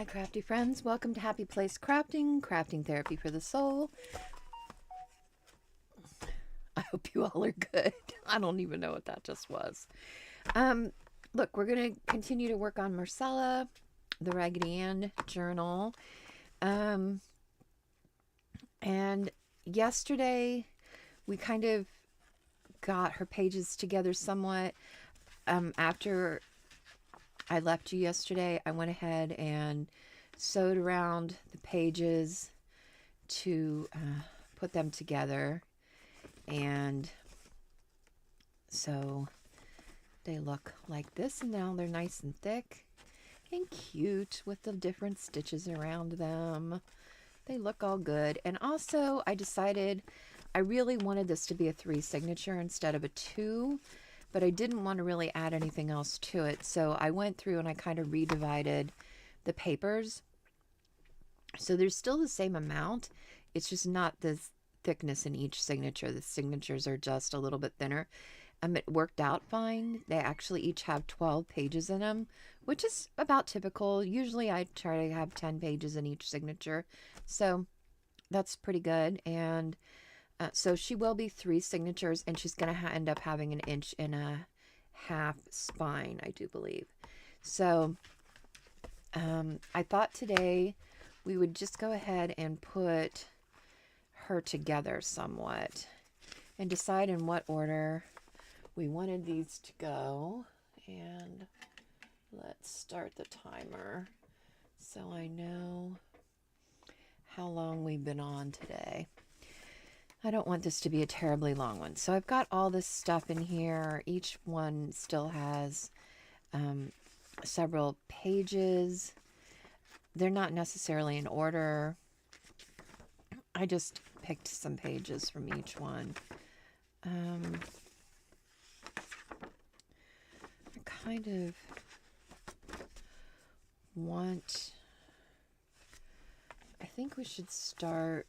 crafty friends, welcome to Happy Place Crafting, crafting therapy for the soul. I hope you all are good. I don't even know what that just was. Look, we're going to continue to work on Marcella, the Raggedy Ann journal. And yesterday we kind of got her pages together somewhat. After I left you yesterday, I went ahead and sewed around the pages to put them together. And so they look like this, and now they're nice and thick and cute with the different stitches around them. They look all good. And also I decided I really wanted this to be a 3 signature instead of a 2, but I didn't want to really add anything else to it. So I went through and I kind of redivided the papers. So there's still the same amount. It's just not the thickness in each signature. The signatures are just a little bit thinner. It worked out fine. They actually each have 12 pages in them, which is about typical. Usually I try to have 10 pages in each signature. So that's pretty good. And so she will be 3 signatures, and she's going to end up having an 1.5 inch spine, I do believe. So I thought today we would just go ahead and put her together somewhat and decide in what order we wanted these to go. And let's start the timer so I know how long we've been on today. I don't want this to be a terribly long one. So I've got all this stuff in here. Each one still has several pages. They're not necessarily in order. I just picked some pages from each one. I kind of want... I think we should start...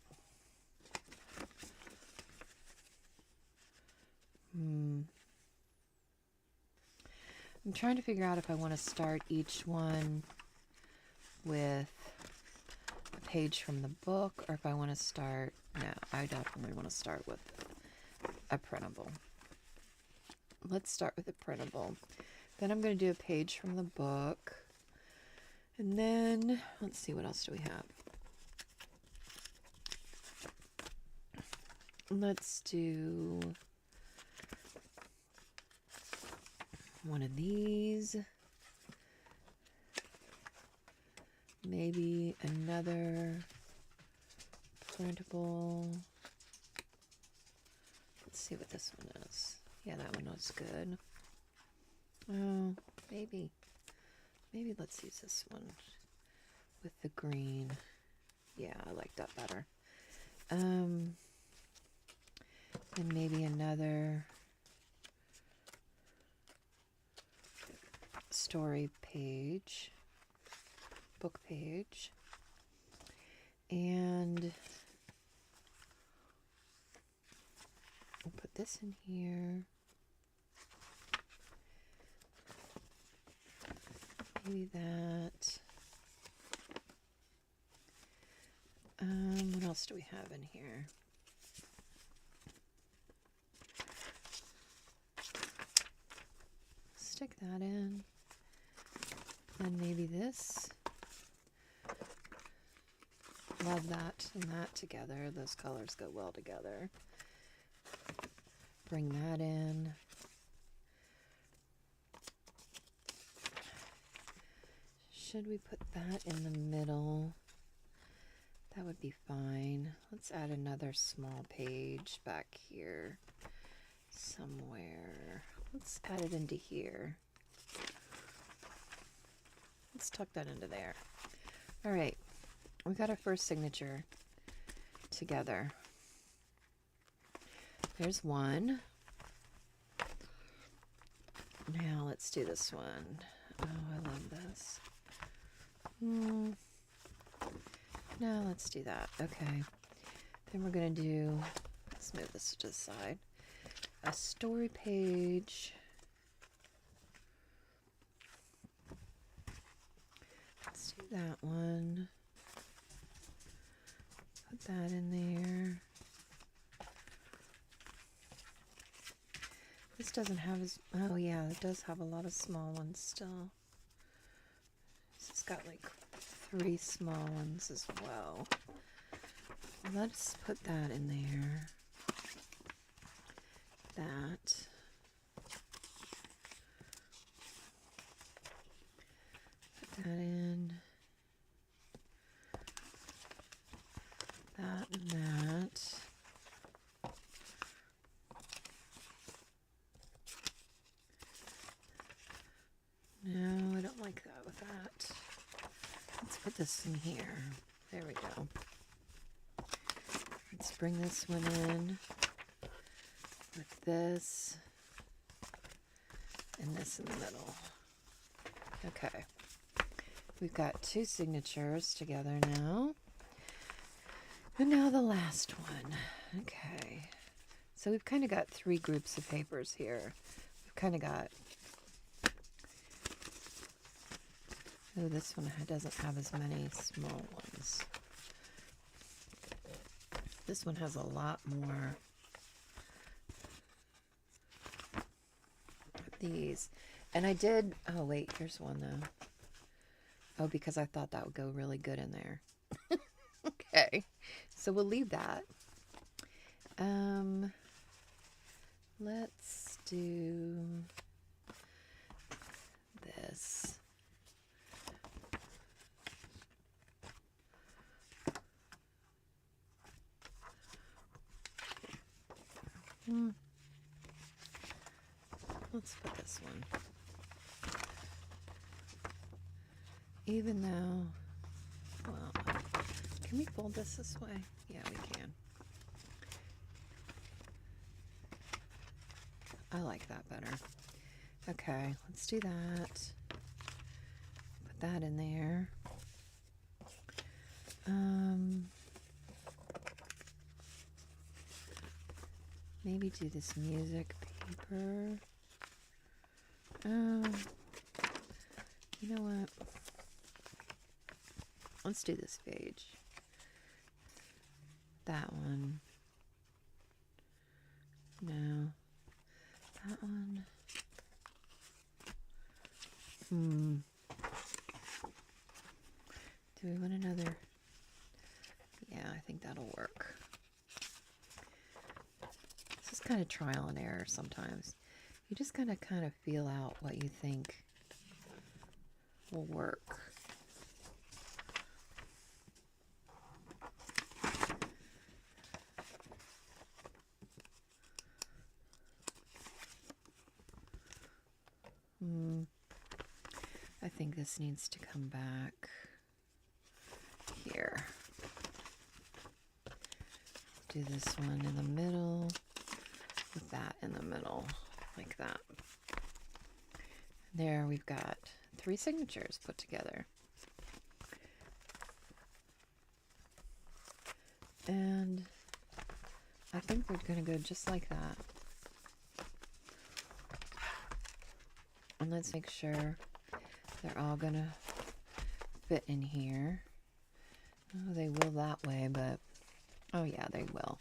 I'm trying to figure out if I want to start each one with a page from the book, or if I want to start... No, I definitely want to start with a printable. Let's start with a printable. Then I'm going to do a page from the book. And then, let's see, what else do we have? Let's do one of these. Maybe another printable. Let's see what this one is. Yeah, that one was good. Oh, maybe let's use this one with the green. Yeah, I like that better. And maybe another story page, book page, and we'll put this in here. Maybe that. What else do we have in here? Stick that in. And maybe this. Love that and that together. Those colors go well together. Bring that in. Should we put that in the middle? That would be fine. Let's add another small page back here somewhere. Let's add it into here. Let's tuck that into there. All right, we got our first signature together. There's one. Now let's do this one. Oh, I love this. No, let's do that. Okay. Then we're going to do, let's move this to the side, a story page. Let's do that one. Put that in there. This doesn't have as, oh yeah, it does have a lot of small ones still. This has got like 3 small ones as well. Let's put that in there. That. Put that in. That and that. No, I don't like that with that. Let's put this in here. There we go. Let's bring this one in with this and this in the middle. Okay. We've got 2 signatures together now. And now the last one. Okay. So we've kind of got 3 groups of papers here. We've kind of got, oh, this one doesn't have as many small ones. This one has a lot more of these. And I did, oh wait, here's one though. Oh, because I thought that would go really good in there. Okay, so we'll leave that. Let's do this. Let's put this one. Even though, well, can we fold this way? Yeah, we can. I like that better. Okay, let's do that. Put that in there. Maybe do this music paper. You know what? Let's do this page. That one. No. That one. Do we want another? Yeah, I think that'll work. This is kind of trial and error sometimes. You just kind of feel out what you think will work. I think this needs to come back here. Do this one in the middle with that in the middle, like that. There we've got 3 signatures put together. And I think we're going to go just like that. And let's make sure they're all going to fit in here. Oh, they will that way, but oh yeah, they will.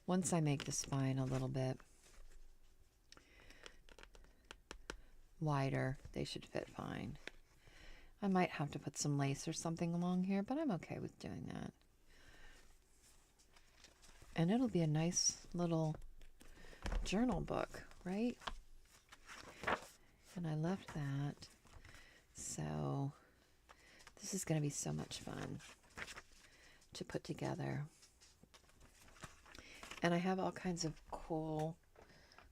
Once I make the spine a little bit wider, they should fit fine. I might have to put some lace or something along here, but I'm okay with doing that. And it'll be a nice little journal book, right? And I left that. So this is going to be so much fun to put together. And I have all kinds of cool,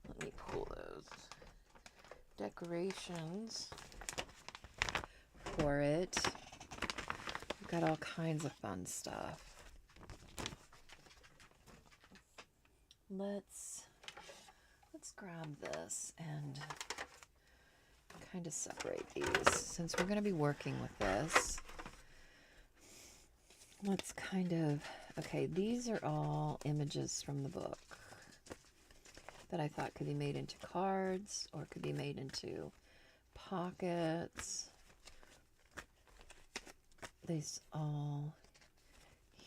let me pull those, decorations for it. We've got all kinds of fun stuff. Let's grab this and kind of separate these since we're going to be working with this. Let's kind of, okay, these are all images from the book that I thought could be made into cards or could be made into pockets. these all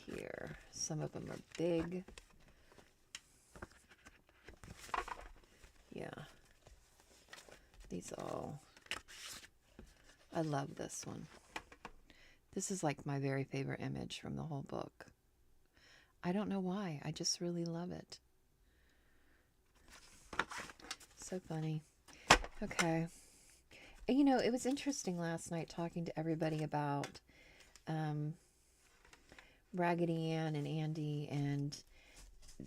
here. Some of them are big. Yeah. These all. I love this one. This is like my very favorite image from the whole book. I don't know why. I just really love it. So funny. Okay. And, you know, it was interesting last night talking to everybody about Raggedy Ann and Andy, and,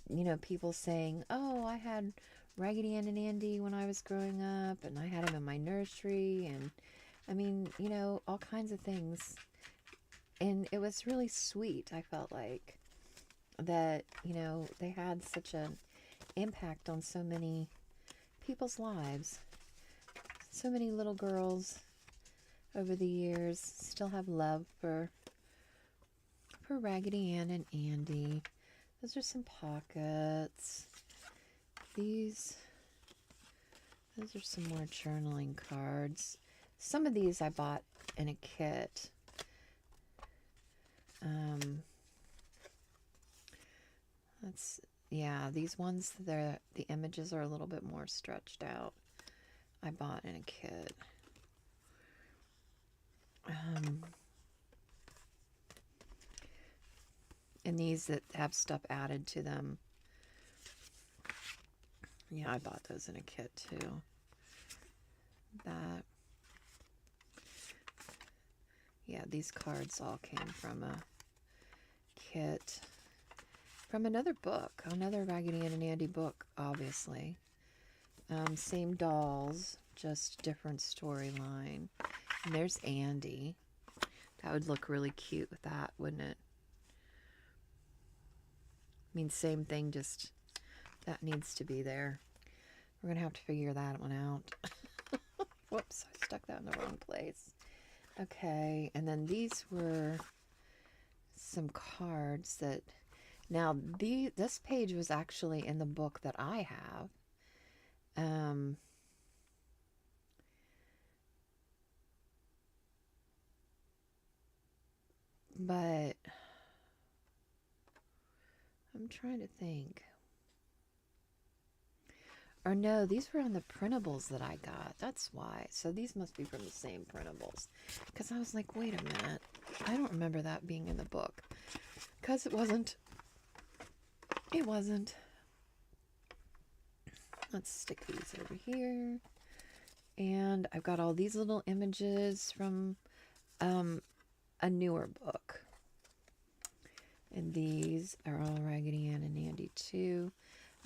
you know, people saying, oh, I had Raggedy Ann and Andy when I was growing up, and I had them in my nursery, and, I mean, you know, all kinds of things. And it was really sweet, I felt like, that, you know, they had such an impact on so many people's lives. So many little girls over the years still have love for Raggedy Ann and Andy. Those are some pockets. Those are some more journaling cards. Some of these I bought in a kit. Yeah, these ones, the images are a little bit more stretched out. I bought in a kit. And these that have stuff added to them. Yeah, I bought those in a kit too. Yeah, these cards all came from a kit. From another book, another Raggedy Ann and Andy book, obviously. Same dolls, just different storyline. And there's Andy. That would look really cute with that, wouldn't it? I mean, same thing, just that needs to be there. We're going to have to figure that one out. Whoops, I stuck that in the wrong place. Okay, and then these were some cards that... Now, this page was actually in the book that I have. But I'm trying to think. Or no, these were on the printables that I got. That's why. So these must be from the same printables. Because I was like, wait a minute. I don't remember that being in the book. Because it wasn't. It wasn't. Let's stick these over here. And I've got all these little images from a newer book. And these are all Raggedy Ann and Andy too.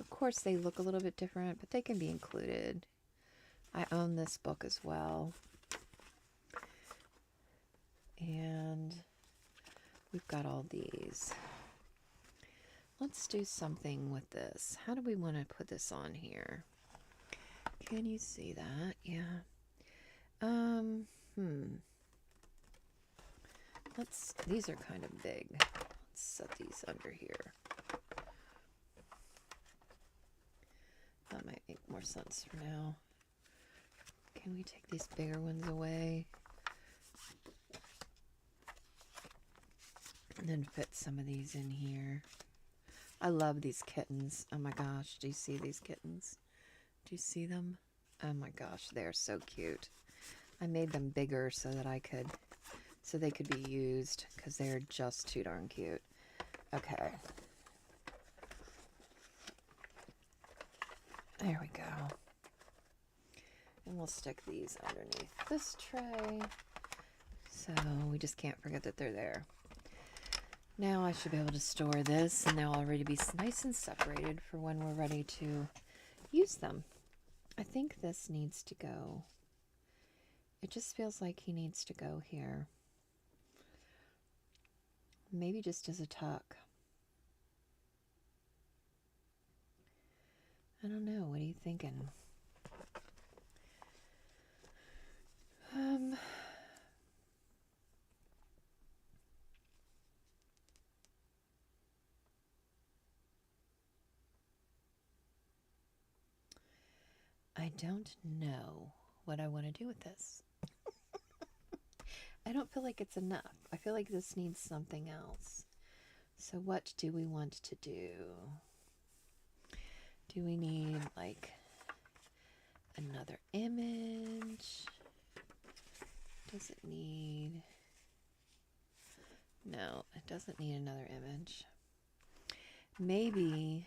Of course, they look a little bit different, but they can be included. I own this book as well. And we've got all these. Let's do something with this. How do we want to put this on here? Can you see that? Yeah. These are kind of big. Let's set these under here. That might make more sense for now. Can we take these bigger ones away? And then fit some of these in here. I love these kittens. Oh my gosh, do you see these kittens? Do you see them? Oh my gosh, they're so cute. I made them bigger so that they could be used because they're just too darn cute. Okay. There we go. And we'll stick these underneath this tray. So we just can't forget that they're there. Now I should be able to store this, and they'll already be nice and separated for when we're ready to use them. I think this needs to go. It just feels like he needs to go here. Maybe just as a tuck. I don't know. What are you thinking? I don't know what I want to do with this. I don't feel like it's enough. I feel like this needs something else. So what do we want to do? Do we need like another image? Does it need... No, it doesn't need another image. Maybe...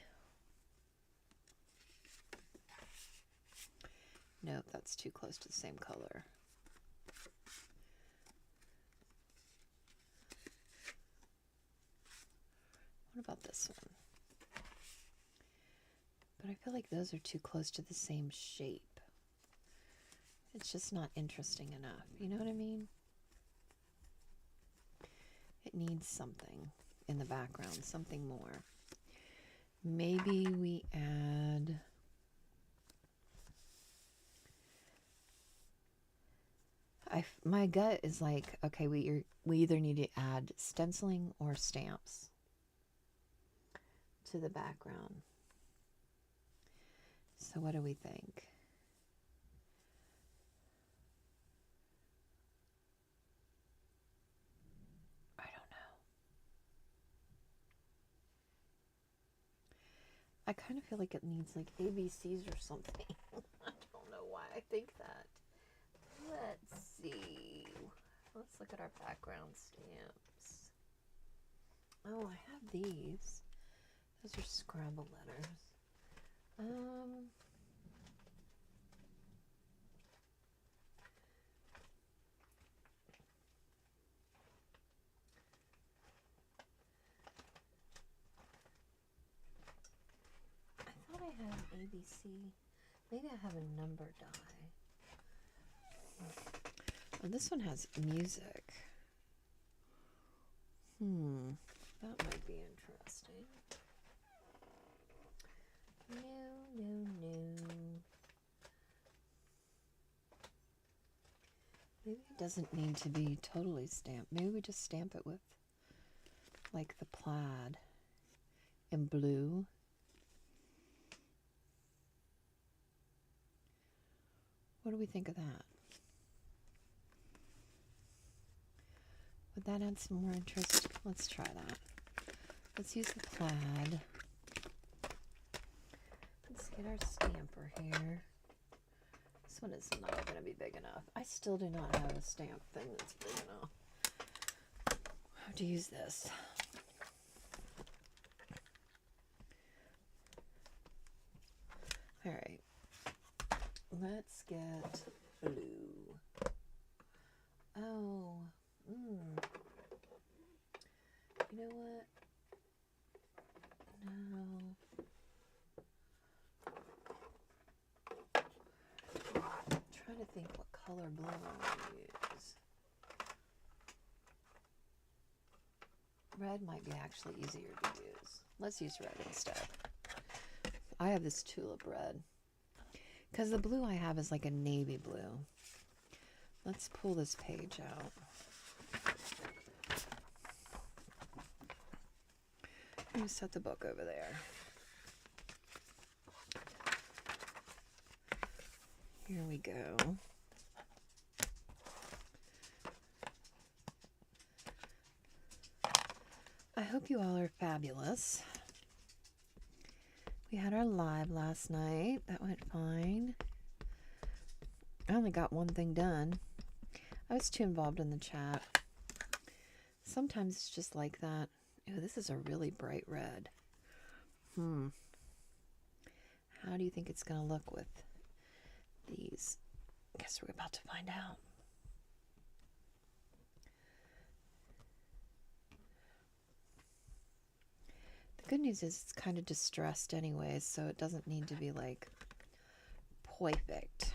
Nope, that's too close to the same color. What about this one? But I feel like those are too close to the same shape. It's just not interesting enough. You know what I mean? It needs something in the background, something more. Maybe we add... my gut is like, okay, we either need to add stenciling or stamps to the background. So what do we think? I don't know. I kind of feel like it needs like ABCs or something. I don't know why I think that. Let's see. Let's look at our background stamps. Oh, I have these. Those are Scrabble letters. I thought I had ABC. Maybe I have a number die. Oh, this one has music. That might be interesting. No. Maybe it doesn't need to be totally stamped. Maybe we just stamp it with like the plaid in blue. What do we think of that? Would that add some more interest? Let's try that. Let's use the plaid. Let's get our stamper here. This one is not going to be big enough. I still do not have a stamp thing that's big enough. I have to use this. All right. Let's get blue. Oh. You know what? No. I'm trying to think what color blue I'm going to use. Red might be actually easier to use. Let's use red instead. I have this tulip red. Because the blue I have is like a navy blue. Let's pull this page out. I'm going to set the book over there. Here we go. I hope you all are fabulous. We had our live last night. That went fine. I only got one thing done. I was too involved in the chat. Sometimes it's just like that. Ooh, this is a really bright red. How do you think it's going to look with these? I guess we're about to find out. The good news is it's kind of distressed anyways, so it doesn't need to be like perfect.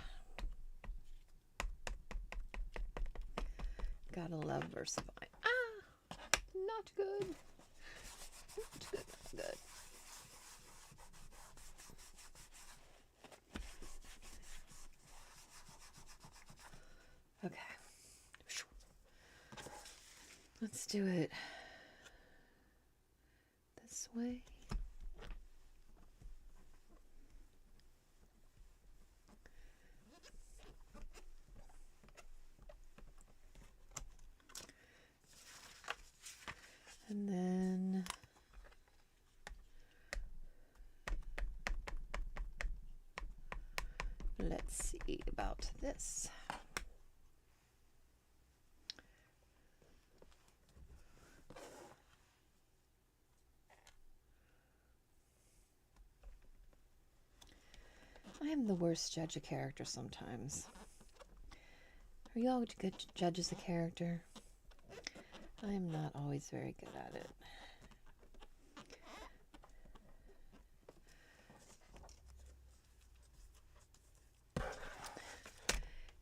Gotta love VersaFine. Ah! Not good. Not good, not good. Okay. Let's do it this way. Let's see about this. I am the worst judge of character sometimes. Are you all good judges of character? I am not always very good at it.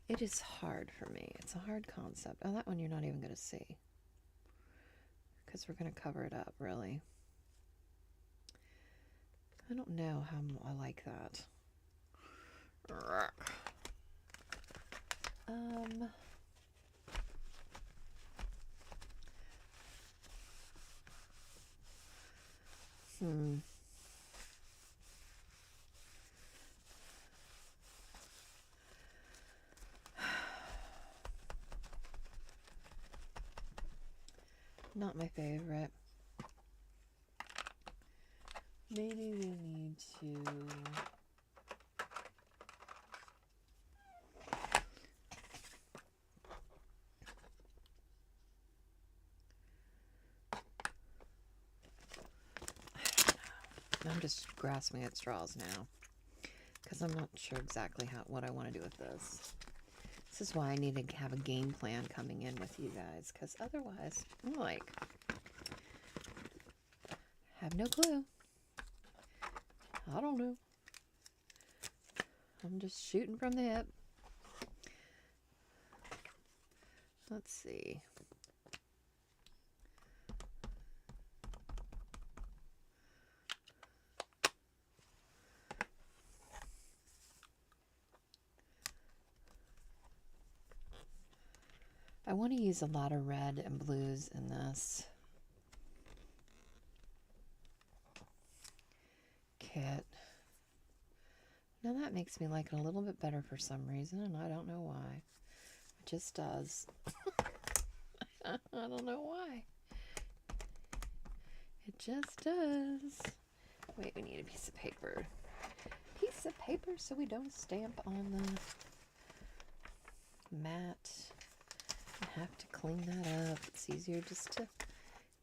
It is hard for me. It's a hard concept. Oh, that one you're not even going to see. Because we're going to cover it up, really. I don't know how I like that. Not my favorite. Maybe we need to... I'm just grasping at straws now because I'm not sure exactly what I want to do with this. This is why I need to have a game plan coming in with you guys, because otherwise I'm like, have no clue. I don't know. I'm just shooting from the hip. Let's see. I want to use a lot of red and blues in this kit. Now that makes me like it a little bit better for some reason, and I don't know why. It just does. I don't know why. It just does. Wait, we need a piece of paper. Piece of paper so we don't stamp on the mat. I have to clean that up. It's easier just to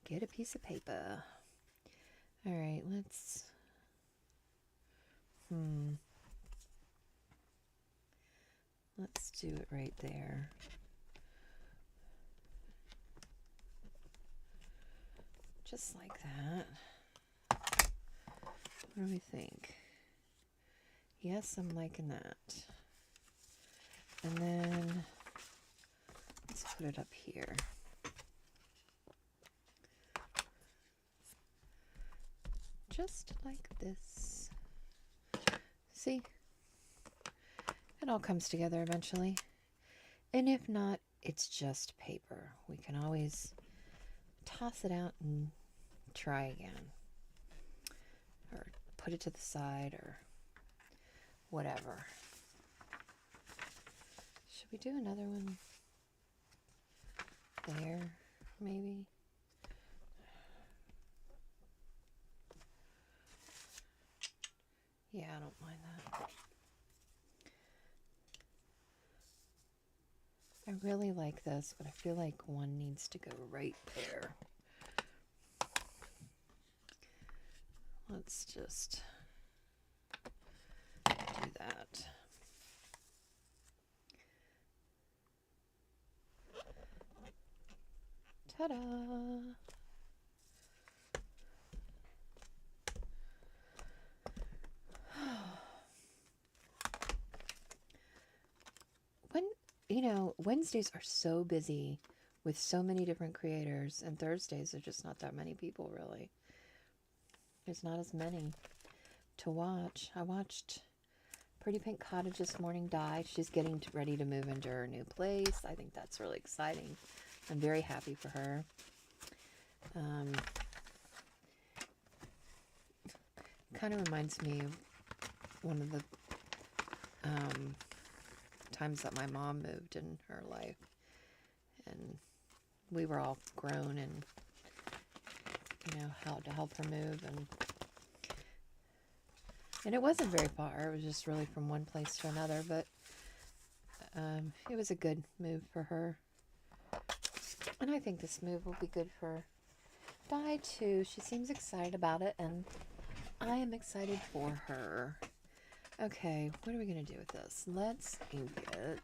get a piece of paper. All right, let's... Let's do it right there. Just like that. What do we think? Yes, I'm liking that. And then let's put it up here. Just like this. See? It all comes together eventually. And if not, it's just paper. We can always toss it out and try again. Or put it to the side or whatever. Should we do another one there, maybe? Yeah, I don't mind that. I really like this, but I feel like one needs to go right there. Let's just do that. Ta-da! Wednesdays are so busy with so many different creators, and Thursdays there's just not that many people, really. There's not as many to watch. I watched Pretty Pink Cottage this morning die. She's getting ready to move into her new place. I think that's really exciting. I'm very happy for her. Kind of reminds me of one of the times that my mom moved in her life, and we were all grown and how to help her move, and And it wasn't very far. It was just really from one place to another, but it was a good move for her. And I think this move will be good for Di too. She seems excited about it, and I am excited for her. Okay, what are we going to do with this? Let's ink it.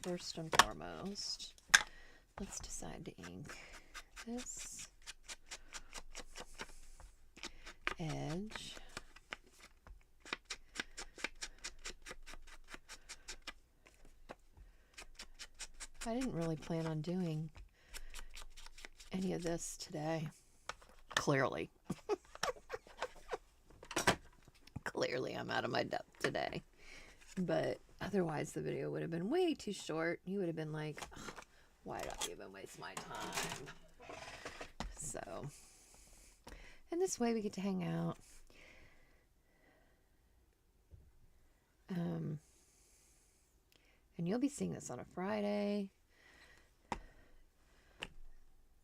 First and foremost, let's decide to ink this edge. I didn't really plan on doing any of this today. Clearly. Clearly I'm out of my depth today. But otherwise the video would have been way too short. You would have been like, oh, why did I even waste my time? So, and this way we get to hang out. And you'll be seeing this on a Friday.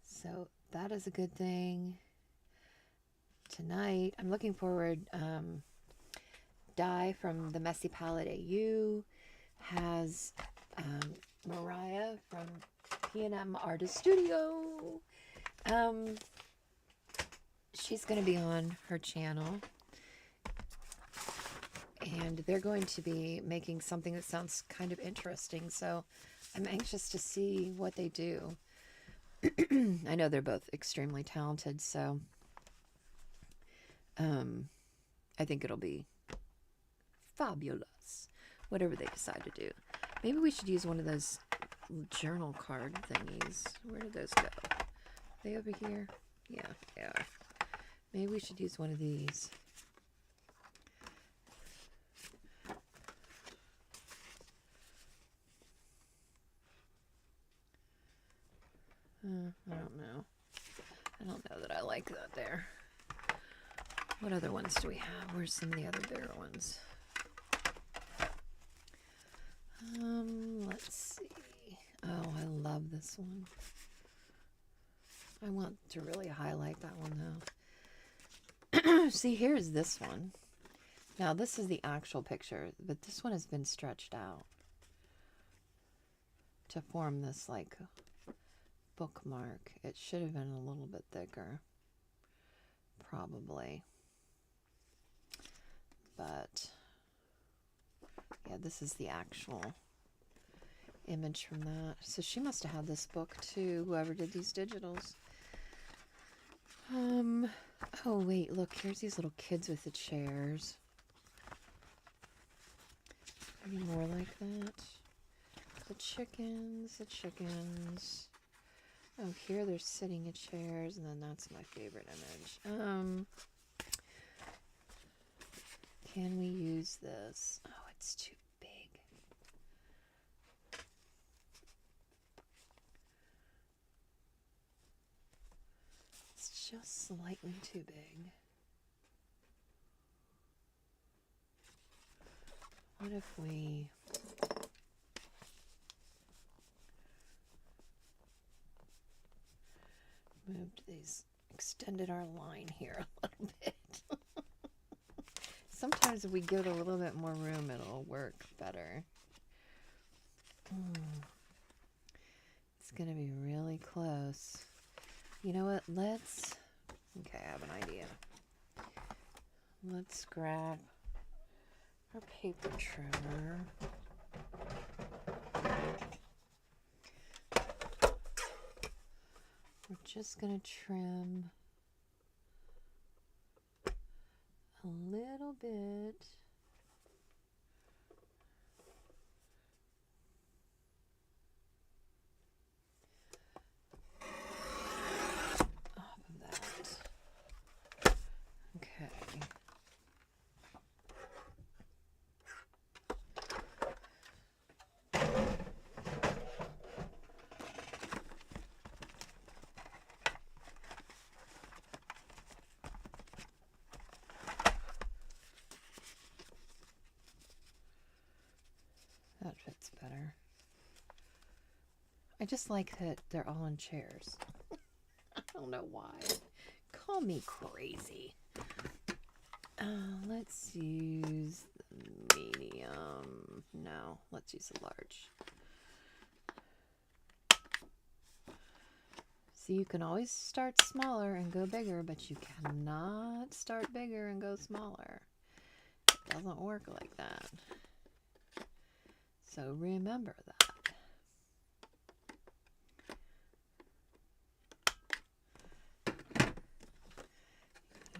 So that is a good thing. Tonight, I'm looking forward. Di from the Messy Palette AU has Mariah from P&M Artist Studio. She's going to be on her channel. And they're going to be making something that sounds kind of interesting. So I'm anxious to see what they do. I know they're both extremely talented, so I think it'll be fabulous, whatever they decide to do. Maybe we should use one of those journal card thingies. Where did those go? Are they over here? Yeah, they are. Maybe we should use one of these. I don't know. I don't know that I like that there. What other ones do we have? Where's some of the other bigger ones? Let's see. Oh, I love this one. I want to really highlight that one though. See, here's this one. Now this is the actual picture, but this one has been stretched out to form this like bookmark. It should have been a little bit thicker, probably. But yeah, this is the actual image from that. So she must have had this book too, whoever did these digitals. Oh wait, look, here's these little kids with the chairs. Any more like that? The chickens. Oh, here they're sitting in chairs, and then that's my favorite image. Can we use this? Oh, it's too big. It's just slightly too big. What if we moved these, extended our line here a little bit? Sometimes if we give it a little bit more room, it'll work better. It's going to be really close. You know what? Okay, I have an idea. Let's grab our paper trimmer. We're just going to trim a little bit off of that. Okay. That fits better. I just like that they're all in chairs. I don't know why. Call me crazy. Let's use the medium. No, let's use a large. So you can always start smaller and go bigger, but you cannot start bigger and go smaller. It doesn't work like that. So remember that.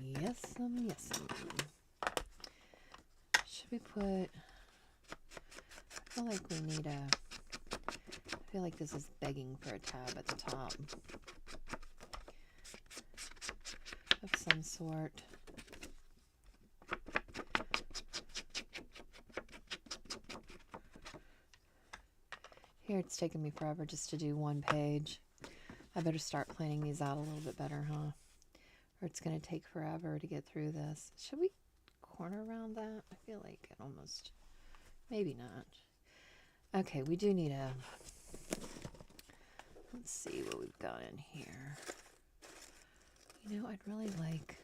Yes'm, yes'm. Should we put... I feel like we need a... I feel like this is begging for a tab at the top. Of some sort. Here it's taking me forever just to do one page. I better start planning these out a little bit better, huh? Or it's going to take forever to get through this. Should we corner around that? I feel like it almost... Maybe not. Okay, we do need a... Let's see what we've got in here. You know, I'd really like...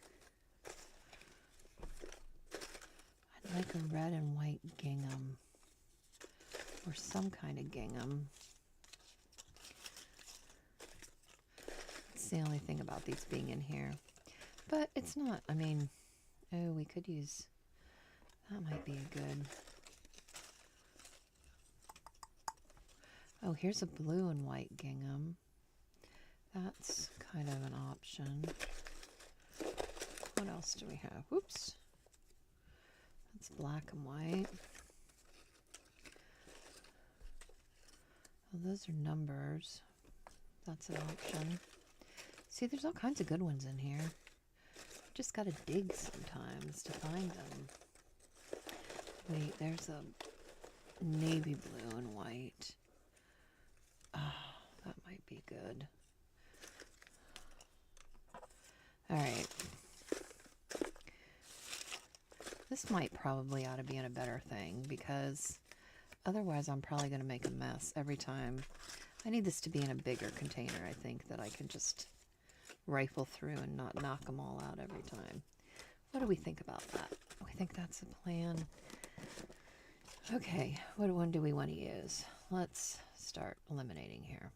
I'd like a red and white gingham. Or some kind of gingham. That's the only thing about these being in here. But it's not, I mean, oh, we could use, that might be a good. Oh, here's a blue and white gingham. That's kind of an option. What else do we have? Whoops. That's black and white. Oh, those are numbers. That's an option. See, there's all kinds of good ones in here. Just gotta dig sometimes to find them. Wait, there's a navy blue and white. Oh, that might be good. Alright. This might probably ought to be in a better thing because otherwise I'm probably going to make a mess every time. I need this to be in a bigger container, I think, that I can just rifle through and not knock them all out every time. What do we think about that? We think that's a plan. Okay, what one do we want to use? Let's start eliminating here.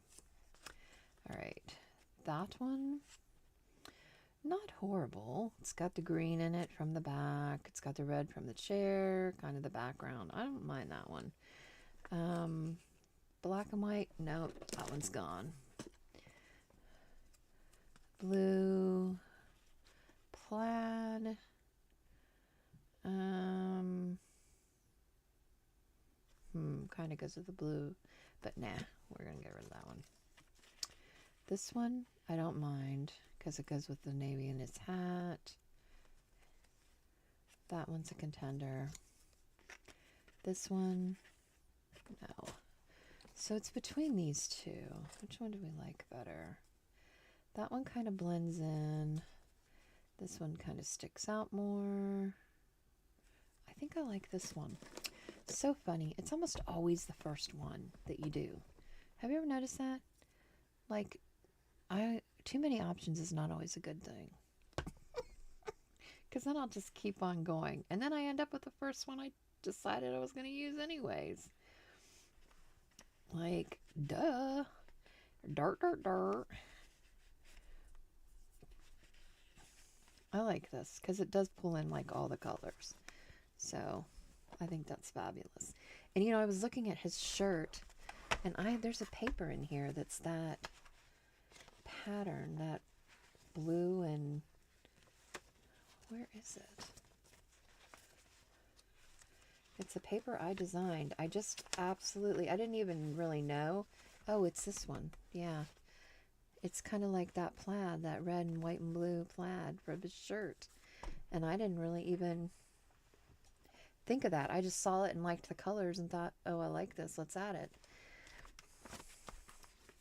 All right, that one, not horrible. It's got the green in it from the back. It's got the red from the chair, kind of the background. I don't mind that one. Black and white, nope, that one's gone. Blue, plaid, kind of goes with the blue, but nah, we're gonna get rid of that one. This one, I don't mind, because it goes with the navy in his hat. That one's a contender. This one, no. So it's between these two. Which one do we like better? That one kind of blends in. This one kind of sticks out more. I think I like this one. So funny. It's almost always the first one that you do. Have you ever noticed that? Like, too many options is not always a good thing. Because then I'll just keep on going. And then I end up with the first one I decided I was going to use anyways. Like, duh. Dirt, dirt, dirt. I like this because it does pull in like all the colors. So I think that's fabulous. And you know, I was looking at his shirt and there's a paper in here that's that pattern, that blue, and where is it? It's a paper I designed. I just absolutely, I didn't even really know. Oh, it's this one. Yeah. It's kind of like that plaid, that red and white and blue plaid for his shirt. And I didn't really even think of that. I just saw it and liked the colors and thought, oh, I like this. Let's add it.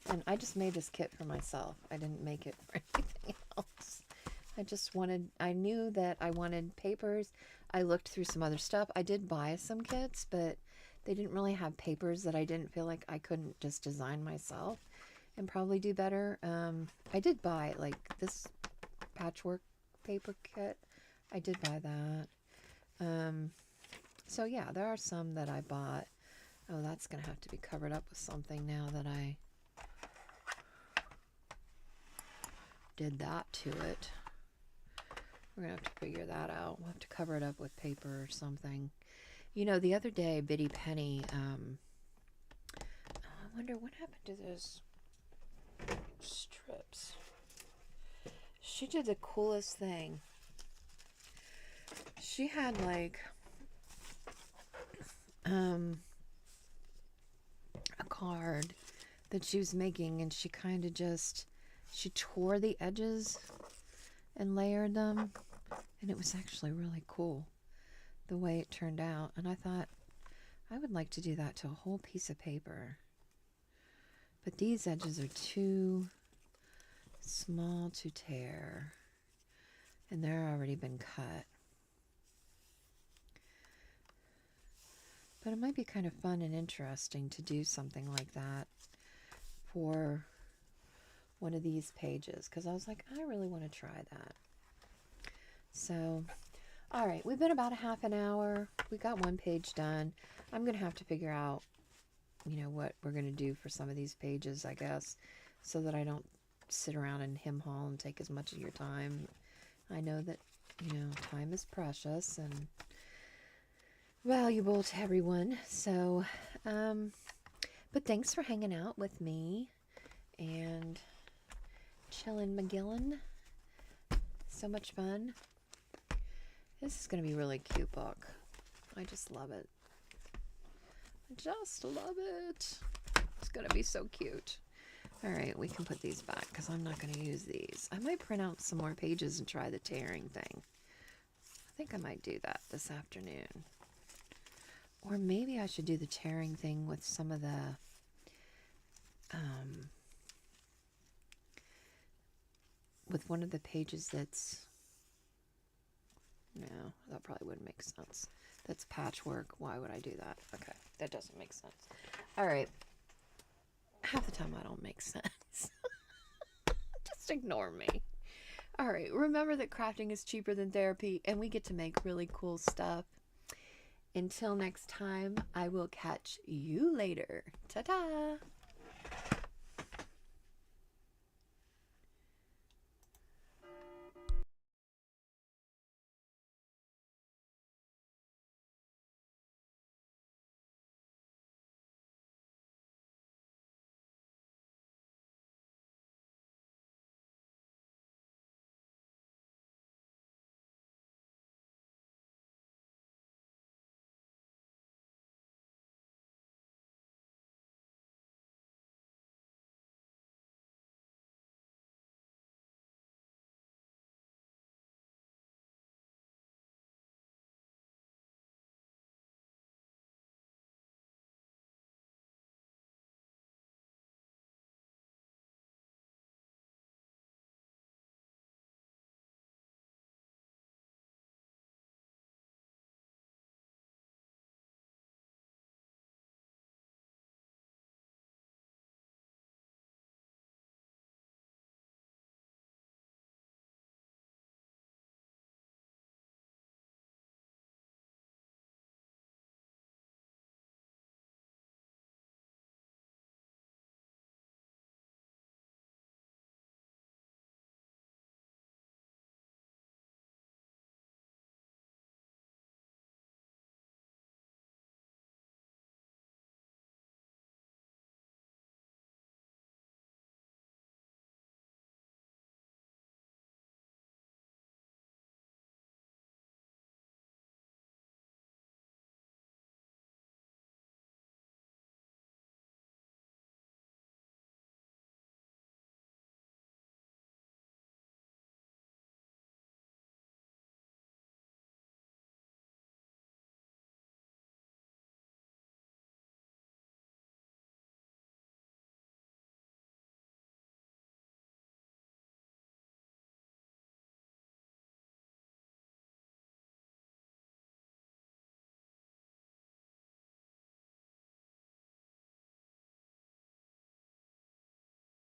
And I just made this kit for myself. I didn't make it for anything else. I knew that I wanted papers. I looked through some other stuff. I did buy some kits, but they didn't really have papers that I didn't feel like I couldn't just design myself and probably do better. I did buy like this patchwork paper kit. I did buy that. So yeah, there are some that I bought. Oh, that's going to have to be covered up with something now that I did that to it. We're going to have to figure that out. We'll have to cover it up with paper or something. You know, the other day, Biddy Penny, I wonder what happened to those strips. She did the coolest thing. She had like a card that she was making, and she kind of just, she tore the edges and layered them, and it was actually really cool the way it turned out. And I thought I would like to do that to a whole piece of paper, but these edges are too small to tear, and they're already been cut. But it might be kind of fun and interesting to do something like that for one of these pages, because I was like, I really want to try that. So, all right, we've been about a half an hour. We got one page done. I'm going to have to figure out, you know, what we're going to do for some of these pages, I guess, so that I don't sit around and hem-haul and take as much of your time. I know that, you know, time is precious and valuable to everyone. So, but thanks for hanging out with me and chillin' McGillen. So much fun. This is going to be a really cute book. I just love it. I just love it. It's going to be so cute. All right, we can put these back because I'm not going to use these. I might print out some more pages and try the tearing thing. I think I might do that this afternoon. Or maybe I should do the tearing thing with some of the with one of the pages that's, no, that probably wouldn't make sense. That's patchwork. Why would I do that? Okay, that doesn't make sense. All right. Half the time I don't make sense. Just ignore me. All right, remember that crafting is cheaper than therapy, and we get to make really cool stuff. Until next time, I will catch you later. Ta-ta!